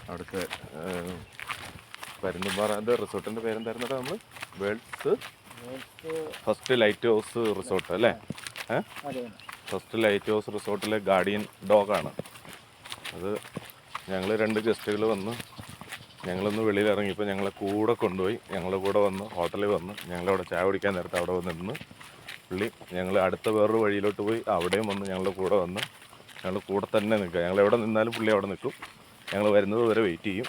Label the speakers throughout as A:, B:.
A: അവിടുത്തെ പരുന്തുംപാറ റിസോർട്ടിൻ്റെ പേരെന്തായിരുന്നു നമ്മൾ world's first light house resort അല്ലേ? ഫസ്റ്റ് ലൈറ്റ് ഹൗസ് റിസോർട്ടിലെ ഗാർഡിയൻ ഡോഗാണ് അത്. ഞങ്ങൾ 2 ഗസ്റ്റുകൾ വന്ന് ഞങ്ങളൊന്ന് വെളിയിൽ ഇറങ്ങിയപ്പോൾ ഞങ്ങളെ കൂടെ കൊണ്ടുപോയി ഞങ്ങളുടെ കൂടെ വന്ന് ഹോട്ടലിൽ വന്ന് ഞങ്ങളവിടെ ചായ കുടിക്കാൻ നേരത്തെ അവിടെ വന്ന് നിന്ന് പുള്ളി ഞങ്ങൾ അടുത്ത വേറൊരു വഴിയിലോട്ട് പോയി അവിടെയും വന്ന് ഞങ്ങളുടെ കൂടെ വന്ന് ഞങ്ങൾ കൂടെ തന്നെ നിൽക്കുക. ഞങ്ങൾ എവിടെ നിന്നാലും പുള്ളി അവിടെ നിൽക്കും. ഞങ്ങൾ വരുന്നത് വരെ വെയിറ്റ് ചെയ്യും.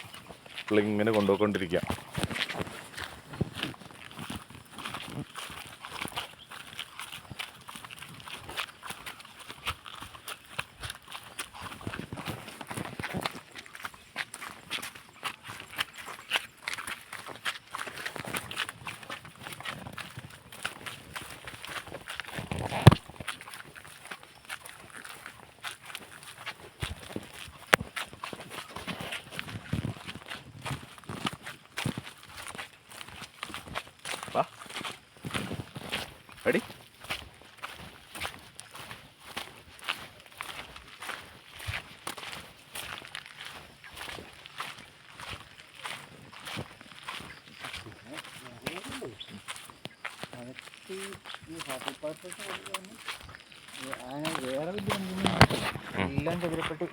A: പുള്ളി ഇങ്ങനെ കൊണ്ടുപോയിക്കൊണ്ടിരിക്കുക. Ready?
B: വേറെ എല്ലാം ചതുരപ്പെട്ട്